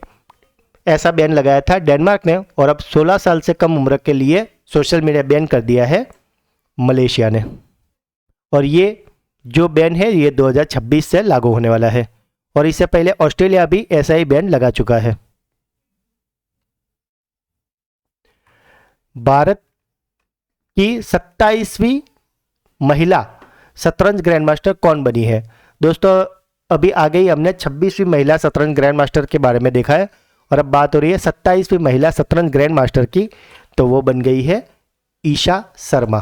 ऐसा बैन लगाया था डेनमार्क ने, और अब 16 साल से कम उम्र के लिए सोशल मीडिया बैन कर दिया है मलेशिया ने। और ये जो बैन है ये 2026 से लागू होने वाला है, और इससे पहले ऑस्ट्रेलिया भी ऐसा ही बैन लगा चुका है। भारत की 27वीं महिला शतरंज ग्रैंड मास्टर कौन बनी है? दोस्तों अभी आगे ही हमने 26वीं महिला शतरंज ग्रैंड मास्टर के बारे में देखा है, और अब बात हो रही है 27वीं महिला शतरंज ग्रैंड मास्टर की। तो वो बन गई है ईशा शर्मा।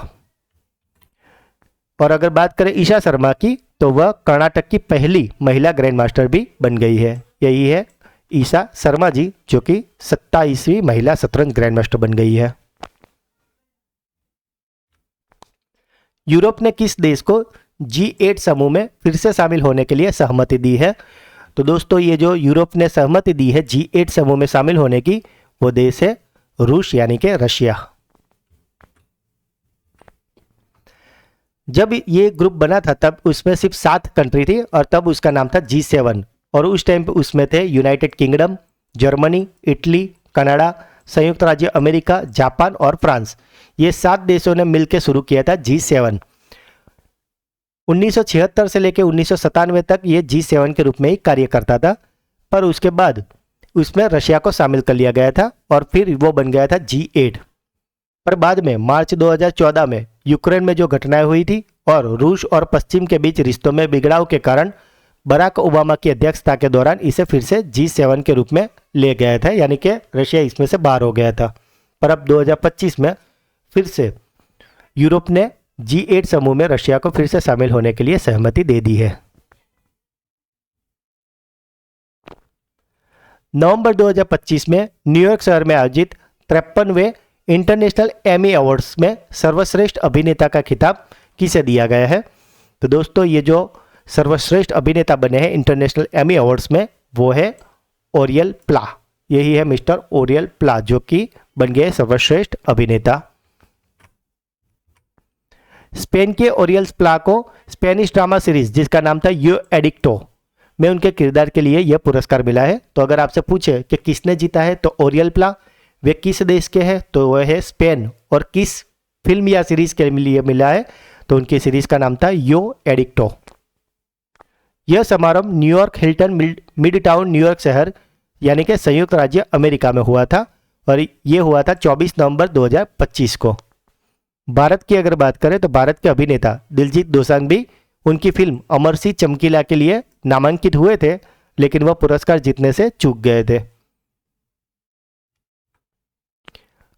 और अगर बात करें ईशा शर्मा की तो वह कर्नाटक की पहली महिला ग्रैंड मास्टर भी बन गई है। यही है ईशा शर्मा जी, जो कि 27वीं महिला शतरंज ग्रैंड मास्टर बन गई है। यूरोप ने किस देश को G8 समूह में फिर से शामिल होने के लिए सहमति दी है? तो दोस्तों ये जो यूरोप ने सहमति दी है G8 समूह में शामिल होने की, वो देश है रूस यानी कि रशिया। जब ये ग्रुप बना था तब उसमें सिर्फ 7 कंट्री थी, और तब उसका नाम था G7, और उस टाइम पे उसमें थे United kingdom, Germany, Italy, Canada, संयुक्त राज्य अमेरिका, जापान और फ्रांस। ये 7 देशों ने मिलकर शुरू किया था G7। 1976 से लेकर 1997 तक ये G7 के रूप में ही कार्य करता था, पर उसके बाद उसमें रशिया को शामिल कर लिया गया था और फिर वो बन गया था G8। पर बाद में मार्च 2014 में यूक्रेन में जो घटनाएं हुई थी और रूस और पश्चिम के बीच रिश्तों में बिगड़ाव के कारण बराक ओबामा की अध्यक्षता के दौरान इसे फिर से G7 के रूप में ले गया था, यानी कि रशिया इसमें से बाहर हो गया था। पर अब 2025 में फिर से यूरोप ने G8 समूह में रशिया को फिर से शामिल होने के लिए सहमति दे दी है। नवंबर 2025 में न्यूयॉर्क शहर में आयोजित 53वें इंटरनेशनल एमी अवार्ड्स में सर्वश्रेष्ठ अभिनेता का खिताब किसे दिया गया है? तो दोस्तों ये जो सर्वश्रेष्ठ अभिनेता बने हैं इंटरनेशनल एमी अवार्ड्स में, वो है ओरियल प्ला। यही है मिस्टर ओरियल प्ला, जो कि बन गए सर्वश्रेष्ठ अभिनेता। स्पेन के ओरियल प्ला को स्पेनिश ड्रामा सीरीज जिसका नाम था यो एडिक्टो में उनके किरदार के लिए यह पुरस्कार मिला है। तो अगर आपसे पूछे कि किसने जीता है तो ओरियल प्ला, वे किस देश के हैं तो वह है स्पेन, और किस फिल्म या सीरीज के लिए मिला है तो उनकी सीरीज का नाम था यो एडिक्टो। यह समारोह New York Hilton mid town New York शहर यानी कि संयुक्त राज्य अमेरिका में हुआ था, और यह हुआ था 24 नवंबर 2025 को। भारत की अगर बात करें तो भारत के अभिनेता दिलजीत दोसांझ भी उनकी फिल्म अमर सिंह चमकीला के लिए नामांकित हुए थे, लेकिन वह पुरस्कार जीतने से चूक गए थे।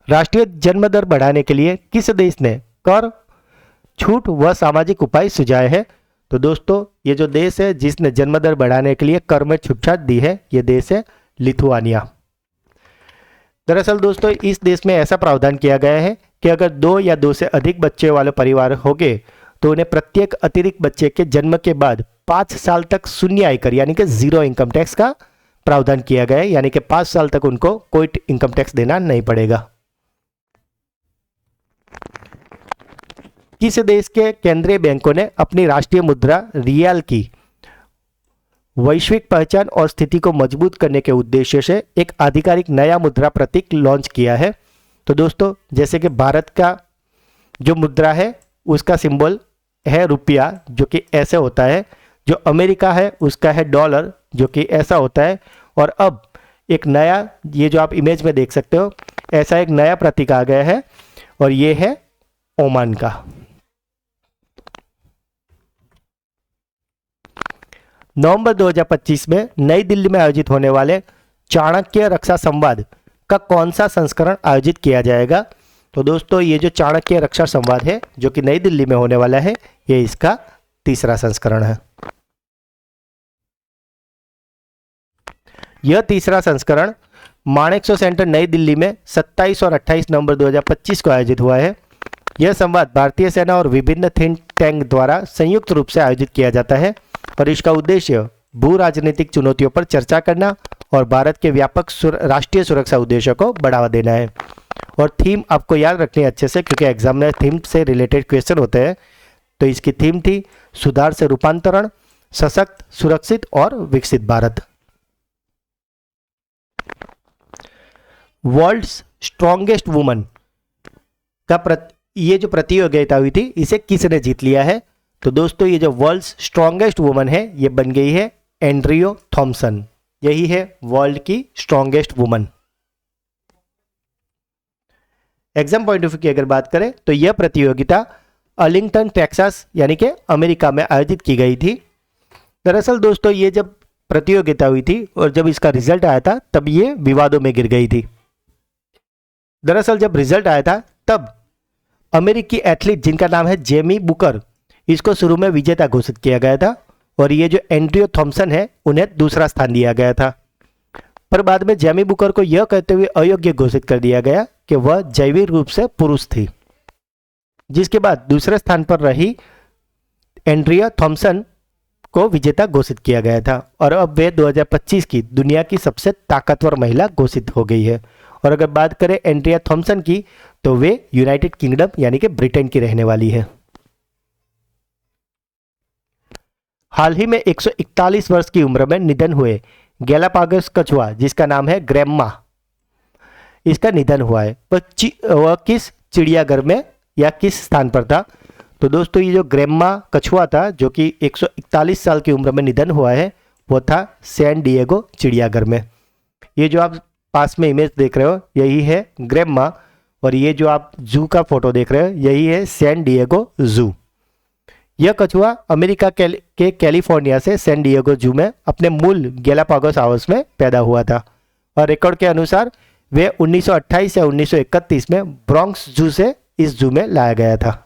राष्ट्रीय जन्म दर बढ़ाने के लिए किस देश ने कर छूट व सामाजिक उपाय सुझाए हैं? तो दोस्तों ये जो देश है जिसने जन्म दर बढ़ाने के लिए कर में छूट दी है, ये देश है लिथुआनिया। दरअसल दोस्तों इस देश में ऐसा प्रावधान किया गया है कि अगर 2 या 2 से अधिक बच्चे वाले परिवार होंगे तो उन्हें प्रत्येक अतिरिक्त बच्चे के जन्म के बाद 5 साल तक शून्य आयकर यानी कि 0 इनकम टैक्स का प्रावधान किया गया है, यानी कि 5 साल तक उनको कोई इनकम टैक्स देना नहीं पड़ेगा। किस देश के केंद्रीय बैंकों ने अपनी राष्ट्रीय मुद्रा रियाल की वैश्विक पहचान और स्थिति को मजबूत करने के उद्देश्य से एक आधिकारिक नया मुद्रा प्रतीक लॉन्च किया है? तो दोस्तों जैसे कि भारत का जो मुद्रा है उसका सिंबल है रुपया, जो कि ऐसे होता है। जो अमेरिका है उसका है डॉलर, जो कि ऐसा होता है। और अब एक नया, ये जो आप इमेज में देख सकते हो, ऐसा एक नया प्रतीक आ गया है, और ये है ओमान का। नवंबर 2025 में नई दिल्ली में आयोजित होने वाले चाणक्य रक्षा संवाद का कौन सा संस्करण आयोजित किया जाएगा? तो दोस्तों ये जो चाणक्य रक्षा संवाद है जो कि नई दिल्ली में होने वाला है, ये इसका 3रा संस्करण है। यह 3रा संस्करण माणेकशॉ सेंटर नई दिल्ली में 27 और 28 नवंबर 2025 को आयोजित हुआ है। यह संवाद भारतीय सेना और विभिन्न थिंक टैंक द्वारा संयुक्त रूप से आयोजित किया जाता है, और इसका उद्देश्य भू राजनीतिक चुनौतियों पर चर्चा करना और भारत के व्यापक राष्ट्रीय सुरक्षा उद्देश्यों को बढ़ावा देना है। और थीम आपको याद रखनी है अच्छे से, क्योंकि एग्जाम में थीम से रिलेटेड क्वेश्चन होते हैं। तो इसकी थीम थी सुधार से रूपांतरण, सशक्त, सुरक्षित और विकसित भारत। वर्ल्ड्स स्ट्रॉन्गेस्ट वुमन का ये जो प्रतियोगिता हुई थी इसे किसने जीत लिया है? तो दोस्तों ये जो वर्ल्ड्स स्ट्रॉन्गेस्ट वुमन है ये बन गई है एंड्रियो थॉम्सन। यही है वर्ल्ड की strongest woman. Exam point of view की अगर बात करें तो यह प्रतियोगिता अर्लिंगटन टेक्सास यानी कि अमेरिका में आयोजित की गई थी। दरअसल दोस्तों ये जब प्रतियोगिता हुई थी और जब इसका रिजल्ट आया था तब ये विवादों में गिर गई थी। दरअसल जब रिजल्ट आया था तब अमेरिकी एथलीट जिनका नाम है जेमी बुकर, इसको शुरू में विजेता घोषित किया गया था और ये जो एंड्रियो थॉम्सन है उन्हें दूसरा स्थान दिया गया था। पर बाद में जेमी बुकर को यह कहते हुए अयोग्य घोषित कर दिया गया कि वह जैविक रूप से पुरुष थी, जिसके बाद दूसरे स्थान पर रही एंड्रिया थॉम्सन को विजेता घोषित किया गया था और अब वे 2025 की दुनिया की सबसे ताकतवर महिला घोषित हो गई है। और अगर बात करें एंड्रिया थॉम्सन की तो वे यूनाइटेड किंगडम यानी कि ब्रिटेन की रहने वाली है। हाल ही में 141 वर्ष की उम्र में निधन हुए गैलापागोस कछुआ जिसका नाम है ग्रैम्मा, इसका निधन हुआ है। वह किस चिड़ियाघर में या किस स्थान पर था? तो दोस्तों ये जो ग्रैम्मा कछुआ था जो कि 141 साल की उम्र में निधन हुआ है वो था सैन डिएगो चिड़ियाघर में। ये जो आप पास में इमेज देख रहे हो यही है ग्रैम्मा और ये जो आप जू का फोटो देख रहे हो यही है सैन डिएगो जू। यह कछुआ अमेरिका के कैलिफोर्निया से सैन डिएगो जू में अपने मूल गैलापागोस हाउस में पैदा हुआ था और रिकॉर्ड के अनुसार वे 1928 या 1931 में ब्रोंक्स जू से इस जू में लाया गया था।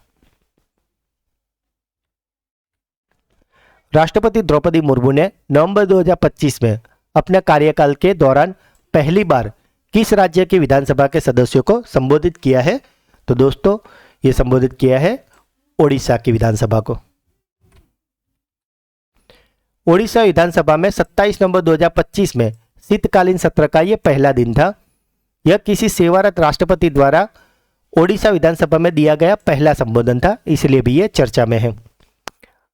राष्ट्रपति द्रौपदी मुर्मू ने नवंबर 2025 में अपने कार्यकाल के दौरान पहली बार किस राज्य की विधानसभा के सदस्यों को संबोधित किया है? तो दोस्तों ये संबोधित किया है ओडिशा की विधानसभा को। ओडिशा विधानसभा में 27 नवंबर 2025 में शीतकालीन सत्र का यह पहला दिन था। यह किसी सेवारत राष्ट्रपति द्वारा ओडिशा विधानसभा में दिया गया पहला संबोधन था, इसलिए भी यह चर्चा में है।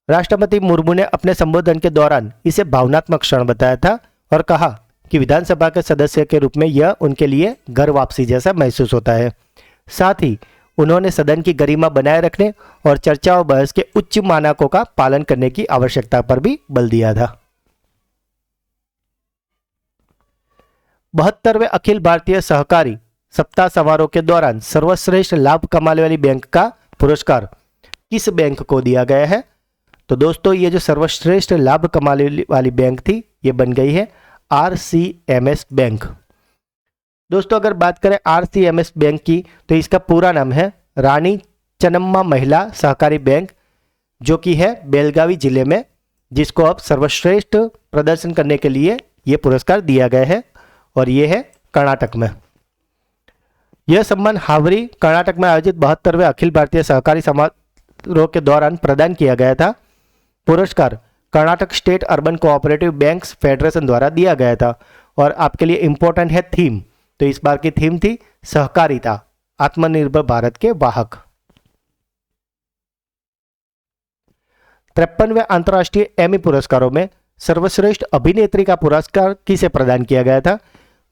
राष्ट्रपति मुर्मू ने अपने संबोधन के दौरान इसे भावनात्मक क्षण बताया था और कहा कि विधानसभा के सदस्य के रूप में यह उनके लिए घर वापसी जैसा महसूस होता है। साथ ही उन्होंने सदन की गरिमा बनाए रखने और चर्चा और बहस के उच्च मानकों का पालन करने की आवश्यकता पर भी बल दिया था। 72वें अखिल भारतीय सहकारी सप्ताह समारोह के दौरान सर्वश्रेष्ठ लाभ कमाने वाली बैंक का पुरस्कार किस बैंक को दिया गया है? तो दोस्तों ये जो सर्वश्रेष्ठ लाभ कमाने वाली बैंक थी ये बन गई है RCMS बैंक। दोस्तों अगर बात करें RCMS बैंक की तो इसका पूरा नाम है रानी चन्नम्मा महिला सहकारी बैंक, जो कि है बेलगावी जिले में, जिसको अब सर्वश्रेष्ठ प्रदर्शन करने के लिए ये पुरस्कार दिया गया है और ये है कर्नाटक में। यह सम्मान हावरी कर्नाटक में आयोजित 72वें अखिल भारतीय सहकारी समारोह के दौरान प्रदान किया गया था। पुरस्कार Karnataka state urban cooperative banks federation द्वारा दिया गया था और आपके लिए इंपॉर्टेंट है थीम, तो इस बार की थीम थी सहकारिता, आत्मनिर्भर भारत के वाहक। 53वें अंतर्राष्ट्रीय एमी पुरस्कारों में सर्वश्रेष्ठ अभिनेत्री का पुरस्कार किसे प्रदान किया गया था?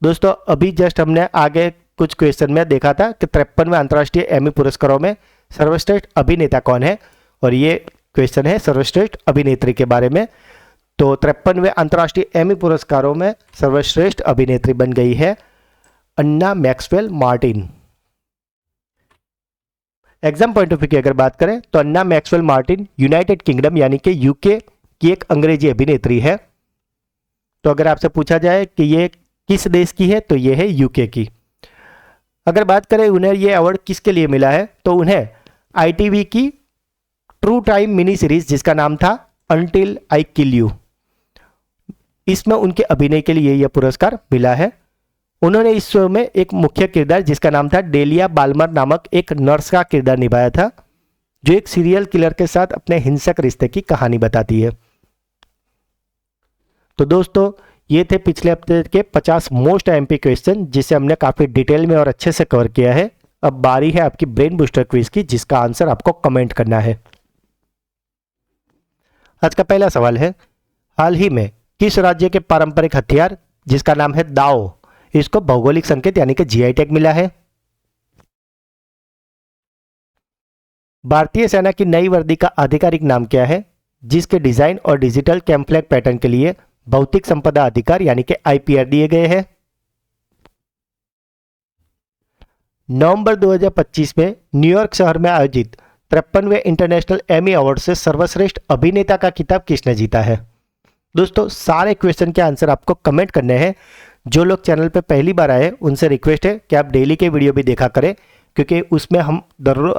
दोस्तों अभी जस्ट हमने आगे कुछ क्वेश्चन में देखा था कि 53वें अंतर्राष्ट्रीय एमी पुरस्कारों में सर्वश्रेष्ठ अभिनेता कौन है, और ये क्वेश्चन है सर्वश्रेष्ठ अभिनेत्री के बारे में। तो 53वें अंतर्राष्ट्रीय एमी पुरस्कारों में सर्वश्रेष्ठ अभिनेत्री बन गई है Anna Maxwell Martin. Exam point of view की अगर बात करें तो Anna Maxwell Martin United Kingdom यानी कि यूके की एक अंग्रेजी अभिनेत्री है। तो अगर आपसे पूछा जाए कि ये किस देश की है तो ये है यूके की। अगर बात करें उन्हें ये अवार्ड किसके लिए मिला है तो उन्हें ITV की ट्रू टाइम मिनी सीरीज जिसका नाम था अंटिल आई किल यू, इसमें उनके अभिनय के लिए यह पुरस्कार मिला है। उन्होंने इस शो में एक मुख्य किरदार जिसका नाम था डेलिया बाल्मर नामक एक नर्स का किरदार निभाया था, जो एक सीरियल किलर के साथ अपने हिंसक रिश्ते की कहानी बताती है। तो दोस्तों ये थे पिछले हफ्ते के 50 मोस्ट एमपी क्वेश्चन जिसे हमने काफ़ी डिटेल में और अच्छे से कवर किया है। अब बारी है आपकी ब्रेन बूस्टर क्विज की, जिसका आंसर आपको कमेंट करना है। आज का पहला सवाल है, हाल ही में किस राज्य के पारंपरिक हथियार जिसका नाम है दाओ, इसको भौगोलिक संकेत यानी कि जीआई टैग मिला है? भारतीय सेना की नई वर्दी का आधिकारिक नाम क्या है जिसके डिजाइन और डिजिटल कैम्फ्लेग पैटर्न के लिए भौतिक संपदा अधिकार यानी कि आईपीआर दिए गए हैं? नवंबर 2025 में न्यूयॉर्क शहर में आयोजित 53वें इंटरनेशनल एमी अवार्ड से सर्वश्रेष्ठ अभिनेता का खिताब किसने जीता है? दोस्तों सारे क्वेश्चन के आंसर आपको कमेंट करने हैं। जो लोग चैनल पे पहली बार आए उनसे रिक्वेस्ट है कि आप डेली के वीडियो भी देखा करें, क्योंकि उसमें हम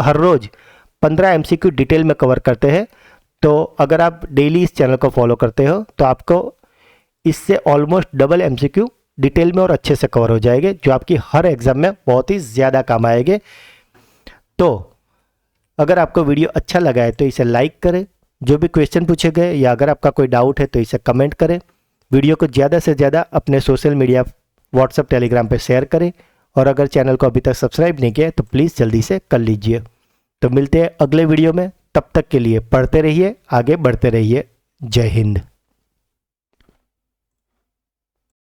हर रोज 15 एमसीक्यू डिटेल में कवर करते हैं। तो अगर आप डेली इस चैनल को फॉलो करते हो तो आपको इससे ऑलमोस्ट डबल एमसीक्यू डिटेल में और अच्छे से कवर हो जाएंगे, जो आपकी हर एग्जाम में बहुत ही ज़्यादा काम आएंगे। तो अगर आपको वीडियो अच्छा लगा है तो इसे लाइक करें, जो भी क्वेश्चन पूछे गए या अगर आपका कोई डाउट है तो इसे कमेंट करें। वीडियो को ज़्यादा से ज़्यादा अपने सोशल मीडिया व्हाट्सएप टेलीग्राम पे शेयर करें, और अगर चैनल को अभी तक सब्सक्राइब नहीं किया है तो प्लीज़ जल्दी से कर लीजिए। तो मिलते हैं अगले वीडियो में, तब तक के लिए पढ़ते रहिए, आगे बढ़ते रहिए। जय हिंद।